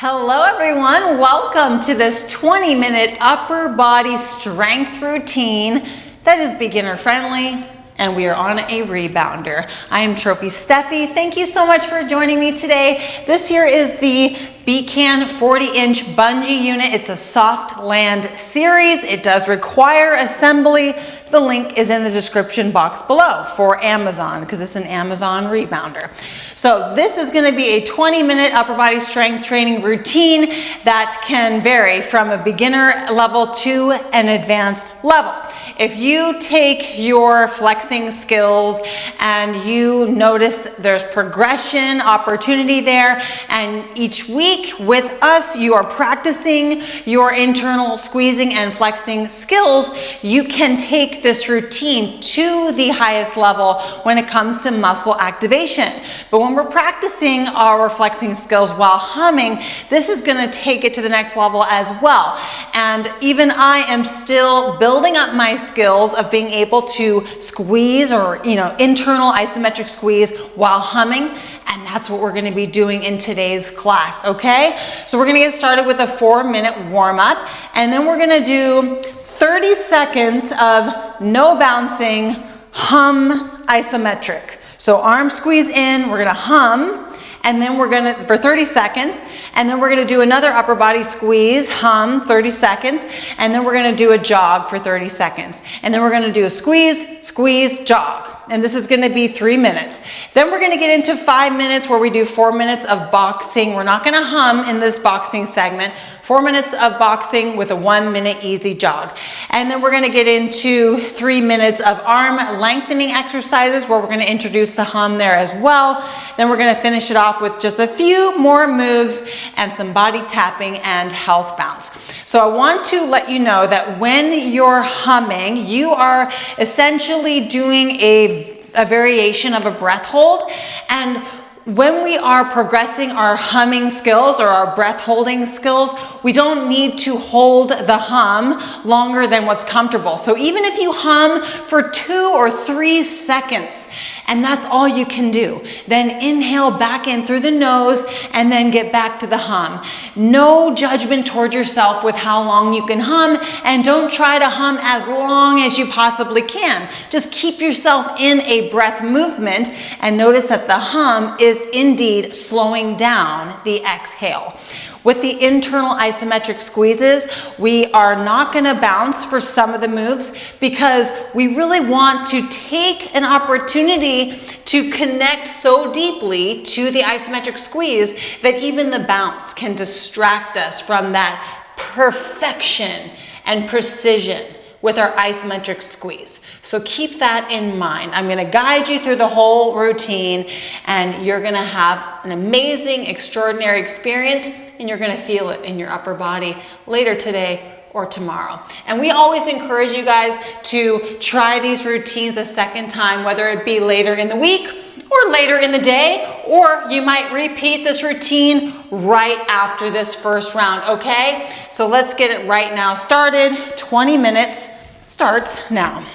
Hello everyone, welcome to this 20-minute upper body strength routine that is beginner friendly, and we are on a rebounder. I am Trophy Steffi. Thank you so much for joining me today. This here is the Beacon 40-inch bungee unit. It's a soft land series. It does require assembly. The link is in the description box below for Amazon because it's an Amazon rebounder. So this is going to be a 20-minute upper body strength training routine that can vary from a beginner level to an advanced level. If you take your flexing skills and you notice there's progression, opportunity there, and each week with us you are practicing your internal squeezing and flexing skills, you can take this routine to the highest level when it comes to muscle activation. But when we're practicing our flexing skills while humming, this is going to take it to the next level as well. And even I am still building up my skills of being able to squeeze or internal isometric squeeze while humming, and that's what we're going to be doing in today's class. Okay, so we're going to get started with a 4-minute warm-up, and then we're going to do 30 seconds of no bouncing hum isometric. So arm squeeze in, we're going to hum, and then we're going to, for 30 seconds, and then we're going to do another upper body squeeze, hum, 30 seconds, and then we're going to do a jog for 30 seconds. And then we're going to do a squeeze, squeeze, jog. And this is going to be 3 minutes. Then we're going to get into 5 minutes where we do 4 minutes of boxing. We're not going to hum in this boxing segment. 4 minutes of boxing with a 1-minute easy jog. And then we're going to get into 3 minutes of arm lengthening exercises where we're going to introduce the hum there as well. Then we're going to finish it off with just a few more moves and some body tapping and health bounce. So I want to let you know that when you're humming, you are essentially doing a variation of a breath hold. And when we are progressing our humming skills or our breath holding skills, we don't need to hold the hum longer than what's comfortable. So even if you hum for 2 or 3 seconds, and that's all you can do, then inhale back in through the nose and then get back to the hum. No judgment toward yourself with how long you can hum, and don't try to hum as long as you possibly can. Just keep yourself in a breath movement and notice that the hum is indeed slowing down the exhale. With the internal isometric squeezes, we are not going to bounce for some of the moves because we really want to take an opportunity to connect so deeply to the isometric squeeze that even the bounce can distract us from that perfection and precision with our isometric squeeze. So keep that in mind. I'm going to guide you through the whole routine, and you're going to have an amazing, extraordinary experience, and you're going to feel it in your upper body later today or tomorrow. And we always encourage you guys to try these routines a second time, whether it be later in the week or later in the day, or you might repeat this routine right after this first round, okay? So let's get it right now started. 20 minutes starts now.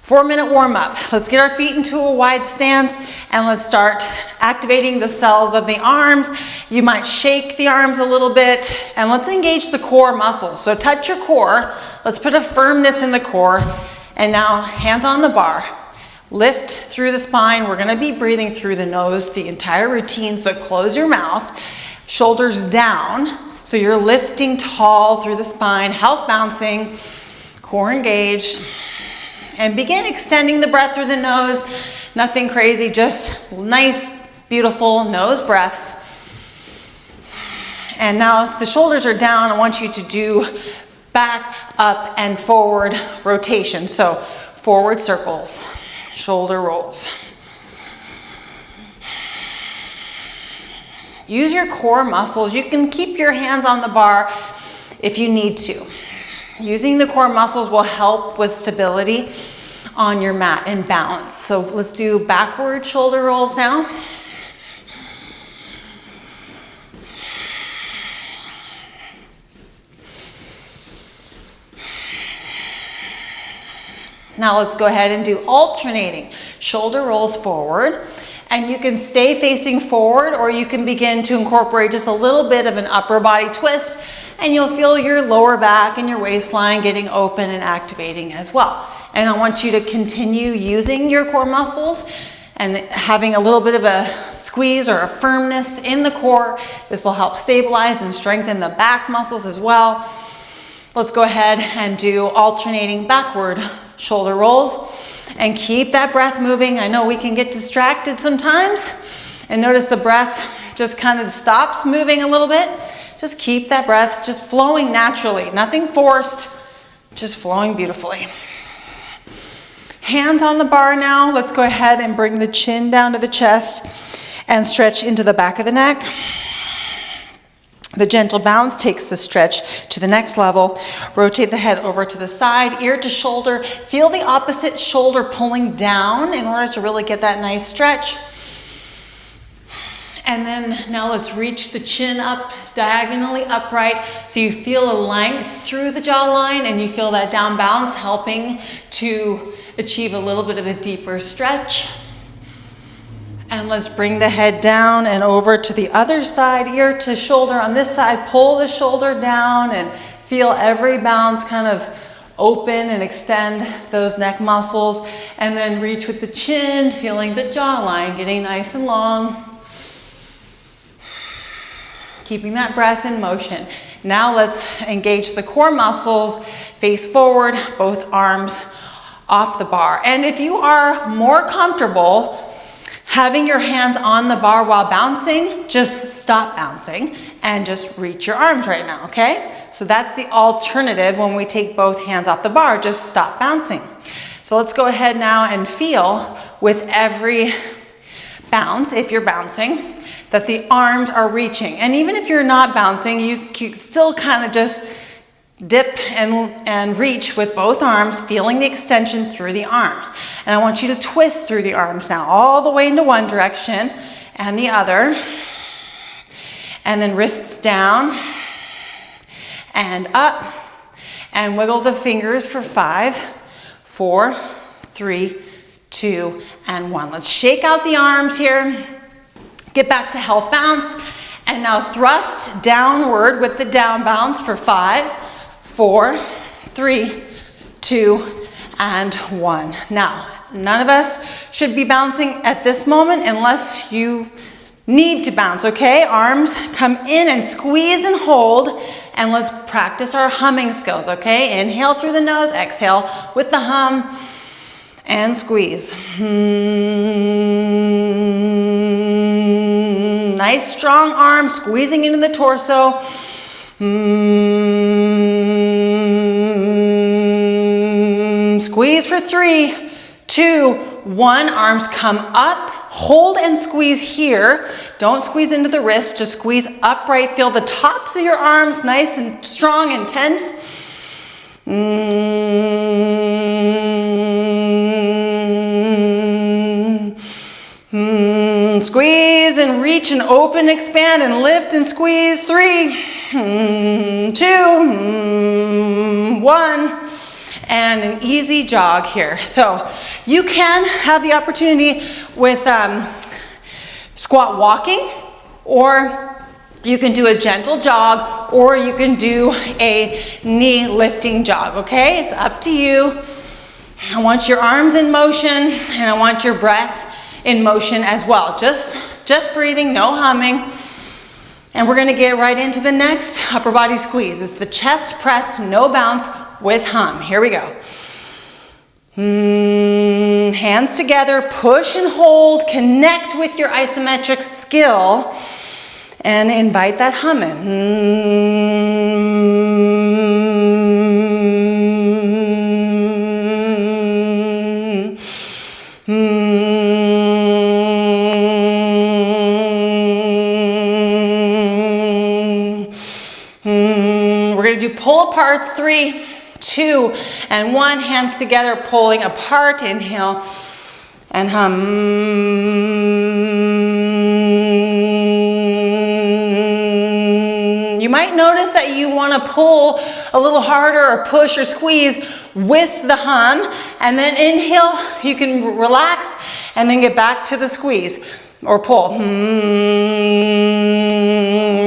4-minute warm-up. Let's get our feet into a wide stance and let's start activating the cells of the arms. You might shake the arms a little bit, and let's engage the core muscles. So touch your core. Let's put a firmness in the core. And now hands on the bar. Lift through the spine. We're going to be breathing through the nose the entire routine, so close your mouth. Shoulders down, so you're lifting tall through the spine, health bouncing, core engaged. And begin extending the breath through the nose. Nothing crazy, just nice, beautiful nose breaths. And now if the shoulders are down, I want you to do back, up, and forward rotation. So forward circles. Shoulder rolls. Use your core muscles. You can keep your hands on the bar if you need to. Using the core muscles will help with stability on your mat and balance. So let's do backward shoulder rolls now. Now let's go ahead and do alternating shoulder rolls forward And you can stay facing forward, or you can begin to incorporate just a little bit of an upper body twist, and you'll feel your lower back and your waistline getting open and activating as well. And I want you to continue using your core muscles and having a little bit of a squeeze or a firmness in the core. This will help stabilize and strengthen the back muscles as well. Let's go ahead and do alternating backward shoulder rolls and keep that breath moving. I know we can get distracted sometimes, and notice the breath just kind of stops moving a little bit. Just keep that breath just flowing naturally, nothing forced, just flowing beautifully. Hands on the bar now. Let's go ahead and bring the chin down to the chest and stretch into the back of the neck. The gentle bounce takes the stretch to the next level. Rotate the head over to the side, ear to shoulder. Feel the opposite shoulder pulling down in order to really get that nice stretch. And then now let's reach the chin up, diagonally upright, so you feel a length through the jawline and you feel that down bounce helping to achieve a little bit of a deeper stretch. And let's bring the head down and over to the other side, ear to shoulder. On this side, pull the shoulder down and feel every bounce kind of open and extend those neck muscles. And then reach with the chin, feeling the jawline getting nice and long. Keeping that breath in motion. Now let's engage the core muscles, face forward, both arms off the bar. And if you are more comfortable having your hands on the bar while bouncing, just stop bouncing and just reach your arms right now, okay? So that's the alternative when we take both hands off the bar, just stop bouncing. So let's go ahead now and feel with every bounce, if you're bouncing, that the arms are reaching. And even if you're not bouncing, you can still kind of just dip and reach with both arms, feeling the extension through the arms. And I want you to twist through the arms now, all the way into one direction and the other. And then wrists down and up. And wiggle the fingers for 5, 4, 3, 2, and 1. Let's shake out the arms here. Get back to health bounce. And now thrust downward with the down bounce for 5, 4, 3, 2, and 1. Now, none of us should be bouncing at this moment unless you need to bounce, okay? Arms come in and squeeze and hold, and let's practice our humming skills, okay? Inhale through the nose, exhale with the hum, and squeeze. Nice strong arms squeezing into the torso. Squeeze for 3, 2, 1. Arms come up. Hold and squeeze here. Don't squeeze into the wrist. Just squeeze upright. Feel the tops of your arms nice and strong and tense. Squeeze and reach and open, expand and lift and squeeze. 3, 2, 1. And an easy jog here. So you can have the opportunity with squat walking, or you can do a gentle jog, or you can do a knee lifting jog, okay? It's up to you. I want your arms in motion, and I want your breath in motion as well. Just breathing, no humming. And we're gonna get right into the next upper body squeeze. It's the chest press, no bounce, with hum. Here we go. Hands together, push and hold, connect with your isometric skill, and invite that hum in. We're gonna do pull aparts, 3, 2, and 1. Hands together, pulling apart. Inhale and hum. You might notice that you want to pull a little harder or push or squeeze with the hum, and then inhale, you can relax and then get back to the squeeze. or pull.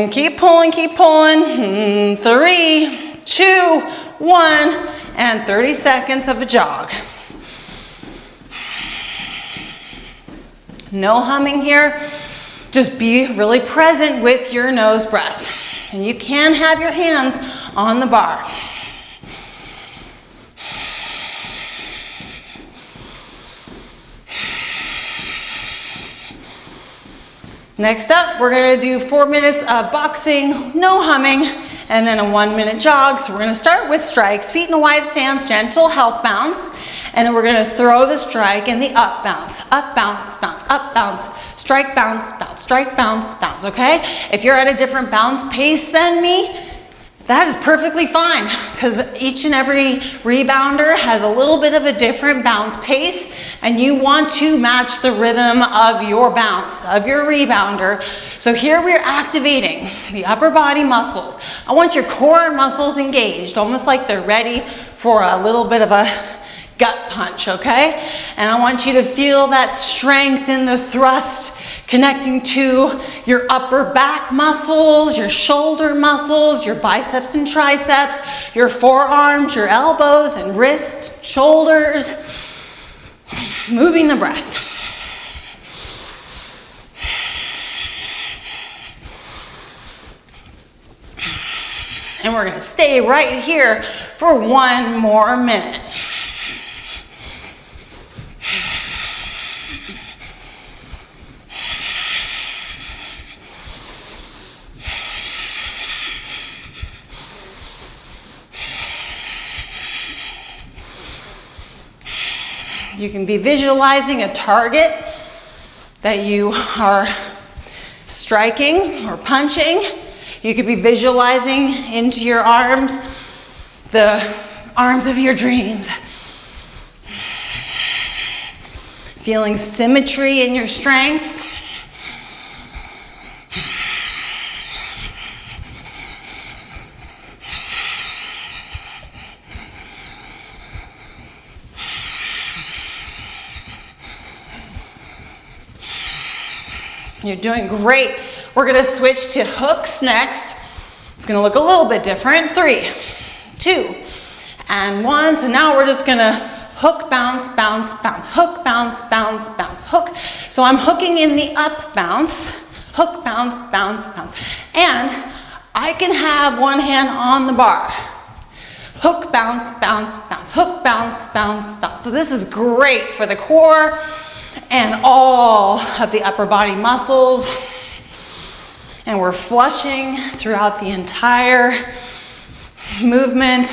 Keep pulling, keep pulling. 3, 2, 1, and 30 seconds of a jog. No humming here. Just be really present with your nose breath. And you can have your hands on the bar. Next up, we're gonna do 4 minutes of boxing, no humming, and then a 1-minute jog. So we're gonna start with strikes, feet in a wide stance, gentle health bounce, and then we're gonna throw the strike in the up bounce, up bounce, strike bounce, bounce, strike bounce, bounce, okay? If you're at a different bounce pace than me, that is perfectly fine, because each and every rebounder has a little bit of a different bounce pace, and you want to match the rhythm of your bounce, of your rebounder. So here we're activating the upper body muscles. I want your core muscles engaged, almost like they're ready for a little bit of a gut punch, okay? And I want you to feel that strength in the thrust connecting to your upper back muscles, your shoulder muscles, your biceps and triceps, your forearms, your elbows and wrists, shoulders. Moving the breath. And we're gonna stay right here for 1 more minute. You can be visualizing a target that you are striking or punching. You could be visualizing into your arms, the arms of your dreams. Feeling symmetry in your strength. You're doing great. We're gonna switch to hooks next. It's gonna look a little bit different. 3, 2, and 1. So now we're just gonna hook, bounce, bounce, bounce, hook, bounce, bounce, bounce, hook. So I'm hooking in the up bounce, hook, bounce, bounce, bounce. And I can have one hand on the bar. Hook, bounce, bounce, bounce, hook, bounce, bounce, bounce. So this is great for the core and all of the upper body muscles. And we're flushing throughout the entire movement.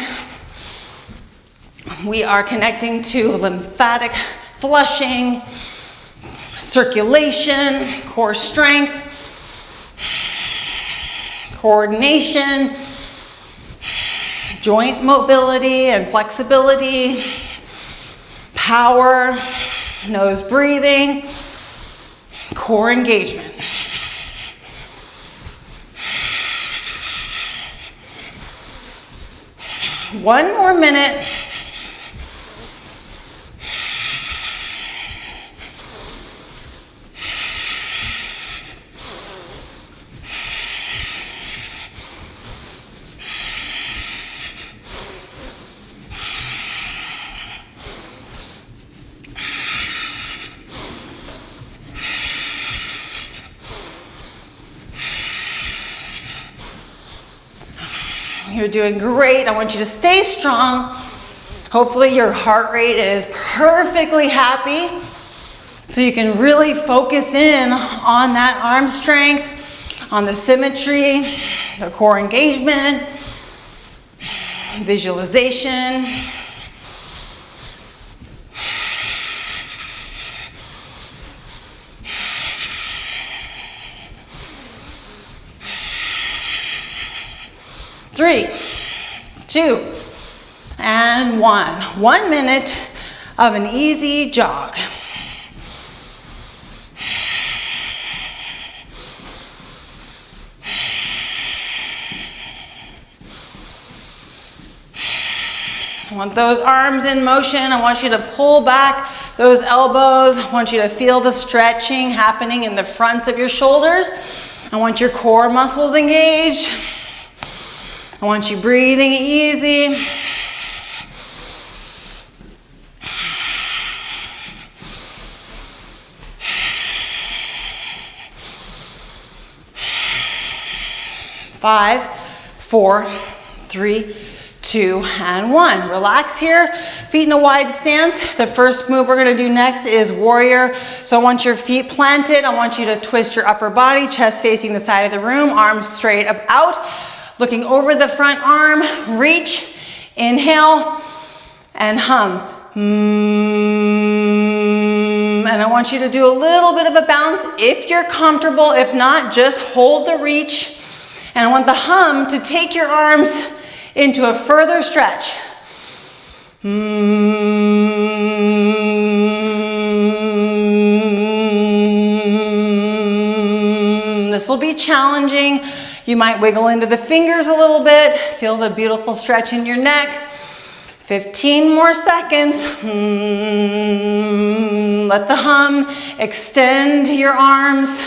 We are connecting to lymphatic flushing, circulation, core strength, coordination, joint mobility and flexibility, power, nose breathing, core engagement. One more minute. You're doing great. I want you to stay strong. Hopefully your heart rate is perfectly happy so you can really focus in on that arm strength, on the symmetry, the core engagement, visualization. Three, 2, and 1. 1 minute of an easy jog. I want those arms in motion. I want you to pull back those elbows. I want you to feel the stretching happening in the fronts of your shoulders. I want your core muscles engaged. I want you breathing easy. Five, 4, 3, 2, and 1. Relax here, feet in a wide stance. The first move we're gonna do next is warrior. So I want your feet planted. I want you to twist your upper body, chest facing the side of the room, arms straight up out, looking over the front arm, reach, inhale, and hum. And I want you to do a little bit of a bounce if you're comfortable. If not, just hold the reach. And I want the hum to take your arms into a further stretch. This will be challenging. You might wiggle into the fingers a little bit. Feel the beautiful stretch in your neck. 15 more seconds. Let the hum extend your arms.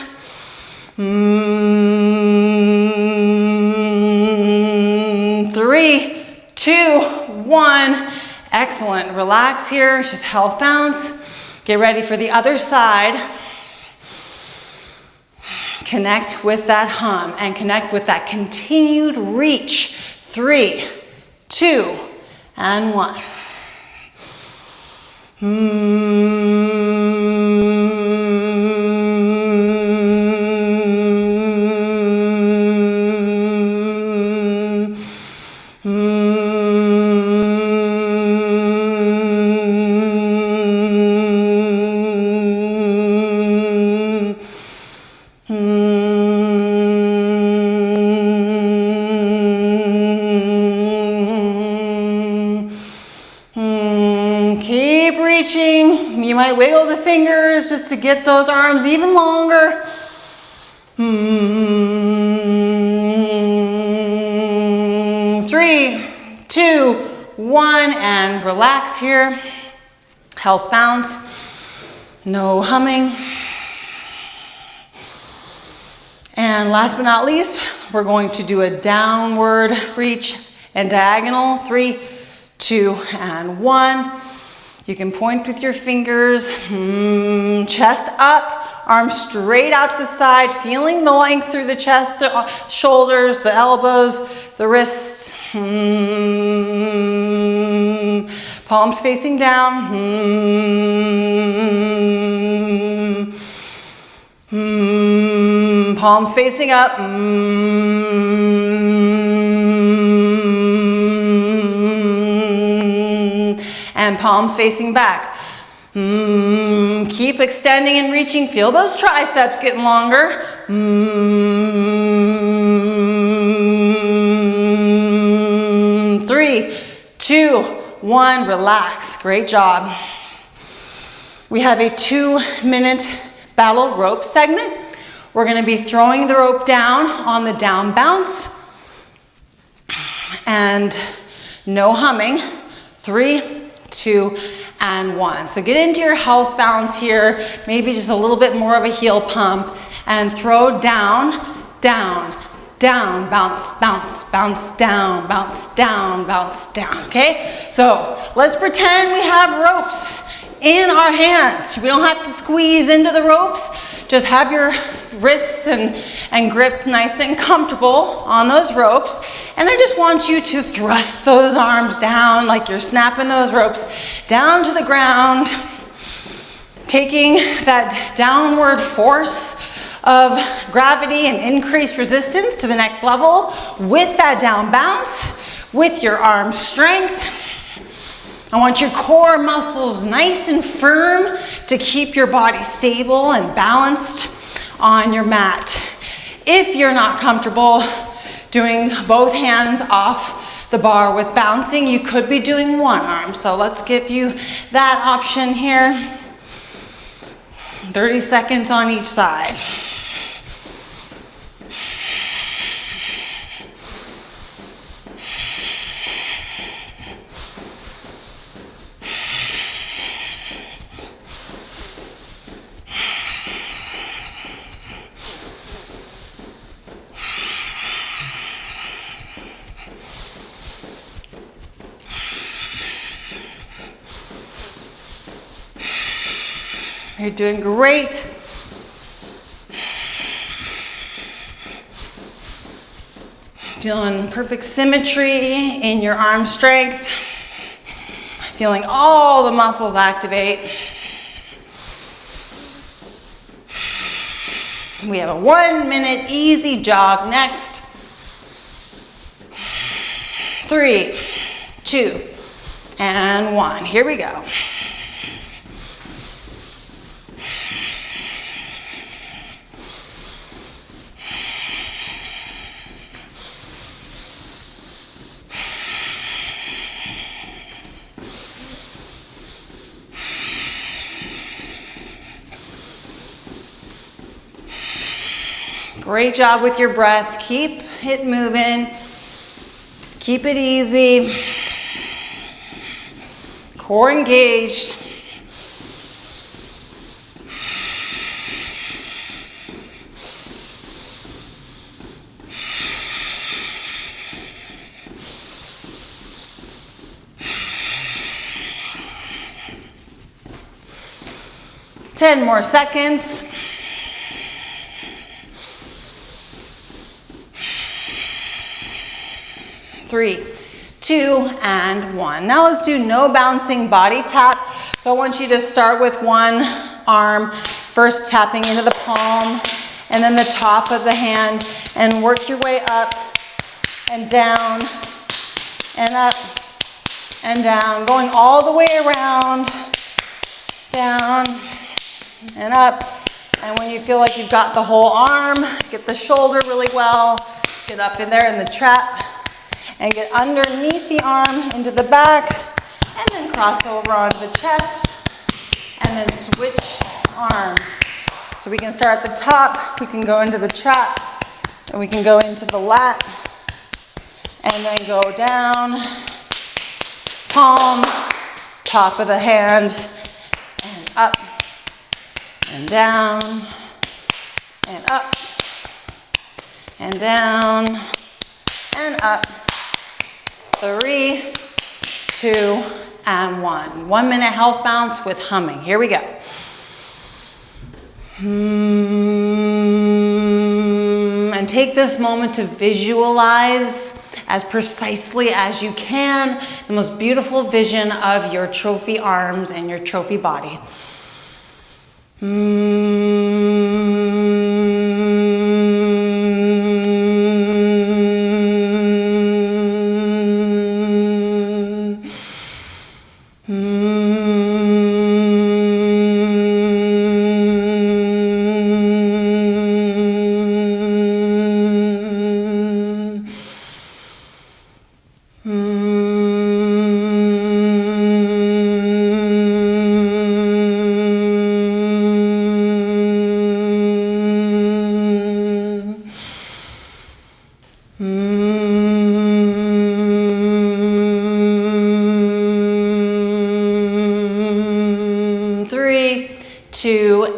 3, 2, 1. Excellent. Relax here. Just health bounce. Get ready for the other side. Connect with that hum and connect with that continued reach. 3, 2, and 1. Keep reaching. You might wiggle the fingers just to get those arms even longer. 3, 2, 1, and relax here. Health bounce. No humming. And last but not least, we're going to do a downward reach and diagonal. 3, 2, and 1. You can point with your fingers, chest up, arms straight out to the side, feeling the length through the chest, the shoulders, the elbows, the wrists. Palms facing down. Palms facing up. And palms facing back. Keep extending and reaching. Feel those triceps getting longer. 3, 2, 1. Relax. Great job. We have a 2-minute battle rope segment. We're going to be throwing the rope down on the down bounce. And no humming. 3, 2, and 1. So get into your health balance here, maybe just a little bit more of a heel pump, and throw down, down, down, bounce, bounce, bounce, down, bounce, down, bounce, down, okay? So let's pretend we have ropes in our hands. We don't have to squeeze into the ropes. Just have your wrists and grip nice and comfortable on those ropes. And I just want you to thrust those arms down like you're snapping those ropes down to the ground, taking that downward force of gravity and increased resistance to the next level with that down bounce, with your arm strength. I want your core muscles nice and firm to keep your body stable and balanced on your mat. If you're not comfortable doing both hands off the bar with bouncing, you could be doing one arm. So let's give you that option here. 30 seconds on each side. You're doing great. Feeling perfect symmetry in your arm strength. Feeling all the muscles activate. We have a 1 minute easy jog next. 3, 2, and 1. Here we go. Great job with your breath. Keep it moving. Keep it easy. Core engaged. Ten more seconds. 3, 2, and 1. Now let's do no bouncing body tap. So I want you to start with one arm, first tapping into the palm and then the top of the hand, and work your way up and down and up and down, going all the way around, down and up. And when you feel like you've got the whole arm, get the shoulder really well, get up in there in the trap, and get underneath the arm into the back, and then cross over onto the chest, and then switch arms. So we can start at the top, we can go into the trap, and we can go into the lat, and then go down, palm, top of the hand, and up, and down, and up, and down, and up. 3, 2, and 1. 1 minute health bounce with humming. Here we go. And take this moment to visualize as precisely as you can the most beautiful vision of your trophy arms and your trophy body.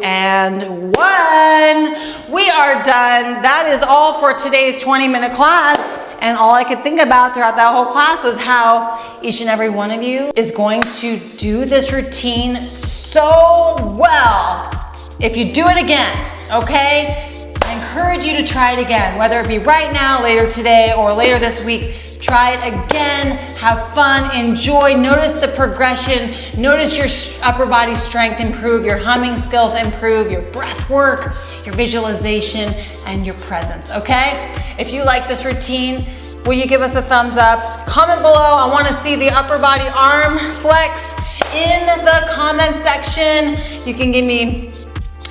And 1. We are done. That is all for today's 20-minute class. And all I could think about throughout that whole class was how each and every one of you is going to do this routine so well if you do it again, okay? I encourage you to try it again, whether it be right now, later today, or later this week. Try it again, have fun, enjoy, notice the progression, notice your upper body strength improve, your humming skills improve, your breath work, your visualization, and your presence, okay? If you like this routine, will you give us a thumbs up? Comment below, I wanna see the upper body arm flex in the comment section. You can give me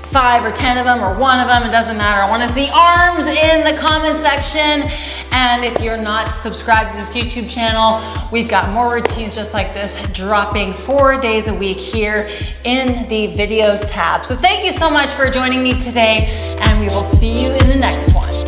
5 or 10 of them or 1 of them, it doesn't matter. I wanna see arms in the comment section. And if you're not subscribed to this YouTube channel, we've got more routines just like this dropping 4 days a week here in the videos tab. So thank you so much for joining me today, and we will see you in the next one.